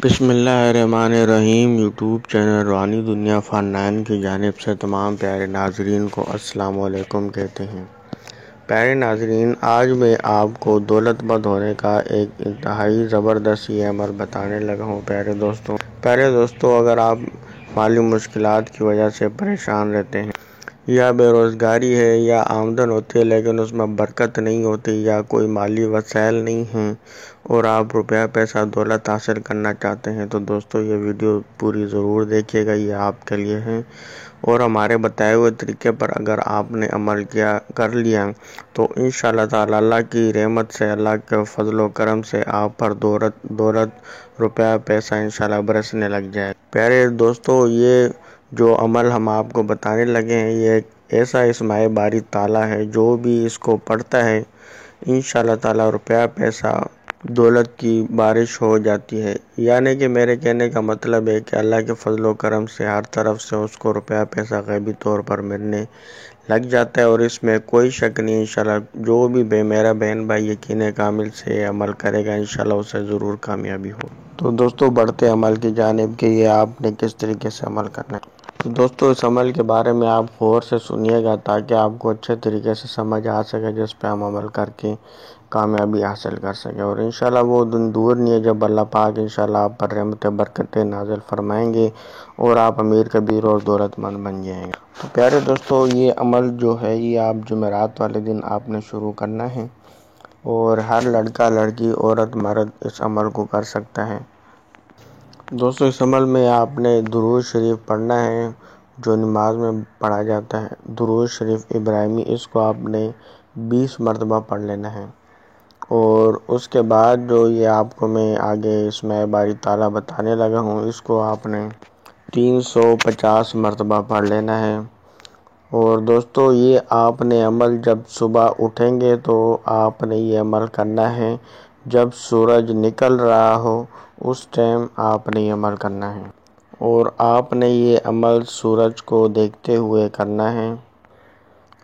بسم اللہ الرحمن الرحیم۔ یوٹیوب چینل روحانی دنیا فن کی جانب سے تمام پیارے ناظرین کو السلام علیکم کہتے ہیں۔ پیارے ناظرین، آج میں آپ کو دولت مند ہونے کا ایک انتہائی زبردست عمل بتانے لگا ہوں۔ پیارے دوستوں، اگر آپ مالی مشکلات کی وجہ سے پریشان رہتے ہیں، یا بے روزگاری ہے، یا آمدن ہوتی ہے لیکن اس میں برکت نہیں ہوتی، یا کوئی مالی وسائل نہیں ہیں اور آپ روپیہ پیسہ دولت حاصل کرنا چاہتے ہیں، تو دوستو یہ ویڈیو پوری ضرور دیکھیے گا، یہ آپ کے لیے ہے۔ اور ہمارے بتائے ہوئے طریقے پر اگر آپ نے عمل کر لیا تو انشاءاللہ تعالی اللہ کی رحمت سے، اللہ کے فضل و کرم سے آپ پر دولت روپیہ پیسہ انشاءاللہ برسنے لگ جائے۔ پیارے دوستو، یہ جو عمل ہم آپ کو بتانے لگے ہیں، یہ ایک ایسا اسماء باری تعالیٰ ہے، جو بھی اس کو پڑھتا ہے انشاءاللہ تعالی روپیہ پیسہ دولت کی بارش ہو جاتی ہے۔ یعنی کہ میرے کہنے کا مطلب ہے کہ اللہ کے فضل و کرم سے ہر طرف سے اس کو روپیہ پیسہ غیبی طور پر ملنے لگ جاتا ہے، اور اس میں کوئی شک نہیں۔ انشاءاللہ جو بھی میرا بہن بھائی یقین کامل سے عمل کرے گا، انشاءاللہ اسے ضرور کامیابی ہو۔ تو دوستو بڑھتے عمل کی جانب کہ یہ آپ نے کس طریقے سے عمل کرنا ہے۔ تو دوستو اس عمل کے بارے میں آپ غور سے سنیے گا تاکہ آپ کو اچھے طریقے سے سمجھ آ سکے، جس پہ ہم عمل کر کے کامیابی حاصل کر سکیں۔ اور انشاءاللہ وہ دن دور نہیں ہے جب اللہ پاک انشاءاللہ آپ پر رحمت برکتیں نازل فرمائیں گے اور آپ امیر کبیر اور دولت مند بن جائیں گے۔ تو پیارے دوستو، یہ عمل جو ہے یہ آپ جمعرات والے دن آپ نے شروع کرنا ہے، اور ہر لڑکا لڑکی عورت مرد اس عمل کو کر سکتا ہے۔ دوستو اس عمل میں آپ نے درود شریف پڑھنا ہے، جو نماز میں پڑھا جاتا ہے، درود شریف ابراہیمی، اس کو آپ نے 20 مرتبہ پڑھ لینا ہے۔ اور اس کے بعد جو یہ آپ کو میں آگے اسماء باری تعالیٰ بتانے لگا ہوں، اس کو آپ نے 350 مرتبہ پڑھ لینا ہے۔ اور دوستو یہ آپ نے عمل جب صبح اٹھیں گے تو آپ نے یہ عمل کرنا ہے، جب سورج نکل رہا ہو اس ٹائم آپ نے یہ عمل کرنا ہے، اور آپ نے یہ عمل سورج کو دیکھتے ہوئے کرنا ہے۔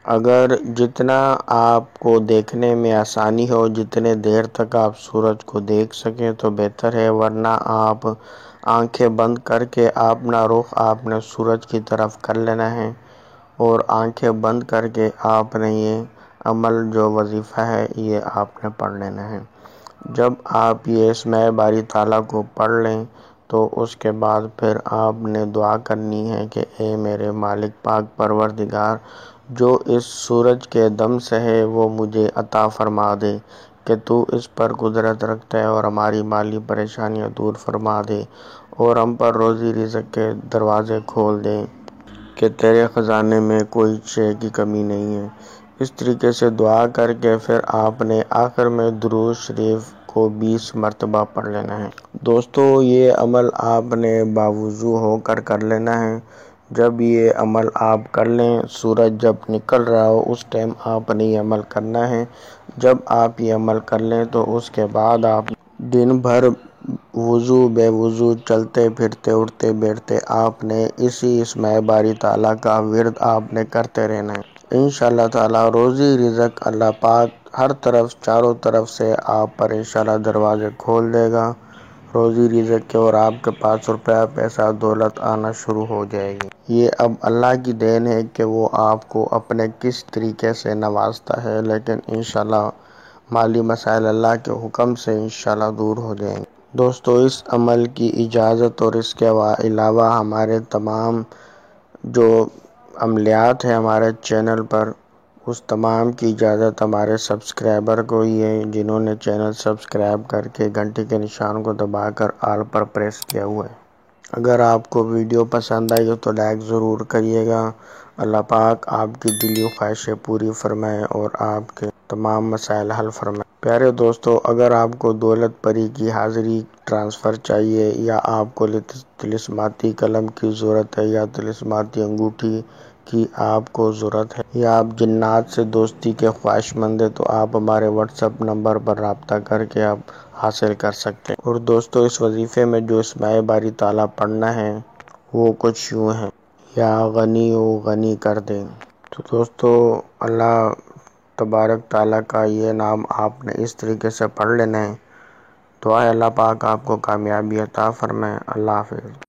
اگر جتنا آپ کو دیکھنے میں آسانی ہو، جتنے دیر تک آپ سورج کو دیکھ سکیں تو بہتر ہے، ورنہ آپ آنکھیں بند کر کے اپنا رخ آپ نے سورج کی طرف کر لینا ہے، اور آنکھیں بند کر کے آپ نے یہ عمل جو وظیفہ ہے یہ آپ نے پڑھ لینا ہے۔ جب آپ یہ اسماء باری تعالیٰ کو پڑھ لیں تو اس کے بعد پھر آپ نے دعا کرنی ہے کہ اے میرے مالک پاک پروردگار، جو اس سورج کے دم سے ہے وہ مجھے عطا فرما دے، کہ تو اس پر قدرت رکھتا ہے، اور ہماری مالی پریشانیاں دور فرما دے، اور ہم پر روزی رزق کے دروازے کھول دے، کہ تیرے خزانے میں کوئی شے کی کمی نہیں ہے۔ اس طریقے سے دعا کر کے پھر آپ نے آخر میں درود شریف کو 20 مرتبہ پڑھ لینا ہے۔ دوستو یہ عمل آپ نے باوضو ہو کر لینا ہے۔ جب یہ عمل آپ کر لیں، سورج جب نکل رہا ہو اس ٹائم آپ نے یہ عمل کرنا ہے۔ جب آپ یہ عمل کر لیں تو اس کے بعد آپ دن بھر وضو بے وضو چلتے پھرتے اٹھتے بیٹھتے آپ نے اسی اسماء باری تعالیٰ کا ورد آپ نے کرتے رہنا ہے۔ انشاءاللہ تعالی روزی رزق اللہ پاک ہر طرف چاروں طرف سے آپ پر انشاءاللہ دروازے کھول دے گا روزی رزق کے، اور آپ کے پاس روپیہ پیسہ دولت آنا شروع ہو جائے گی۔ یہ اب اللہ کی دین ہے کہ وہ آپ کو اپنے کس طریقے سے نوازتا ہے، لیکن انشاءاللہ مالی مسائل اللہ کے حکم سے انشاءاللہ دور ہو جائیں گے۔ دوستو اس عمل کی اجازت اور اس کے علاوہ ہمارے تمام جو عملیات ہیں ہمارے چینل پر، اس تمام کی اجازت ہمارے سبسکرائبر کو ہی ہے، جنہوں نے چینل سبسکرائب کر کے گھنٹی کے نشان کو دبا کر آل پر پریس کیا ہوا ہے۔ اگر آپ کو ویڈیو پسند آئی ہو تو لائک ضرور کریے گا۔ اللہ پاک آپ کی دلی خواہشیں پوری فرمائے اور آپ کے تمام مسائل حل فرمائے۔ پیارے دوستو، اگر آپ کو دولت پری کی حاضری ٹرانسفر چاہیے، یا آپ کو طلسماتی قلم کی ضرورت ہے، یا طلسماتی انگوٹھی کی آپ کو ضرورت ہے، یا آپ جنات سے دوستی کے خواہش مند ہیں، تو آپ ہمارے واٹس ایپ نمبر پر رابطہ کر کے آپ حاصل کر سکتے ہیں۔ اور دوستو اس وظیفے میں جو اسماء باری تعالیٰ پڑھنا ہے وہ کچھ یوں ہے: یا غنی و غنی کر دے۔ تو دوستو اللہ تبارک تعالیٰ کا یہ نام آپ نے اس طریقے سے پڑھ لینا ہے: دعا ہے اللہ پاک آپ کو کامیابی عطا فرمائے۔ اللہ حافظ۔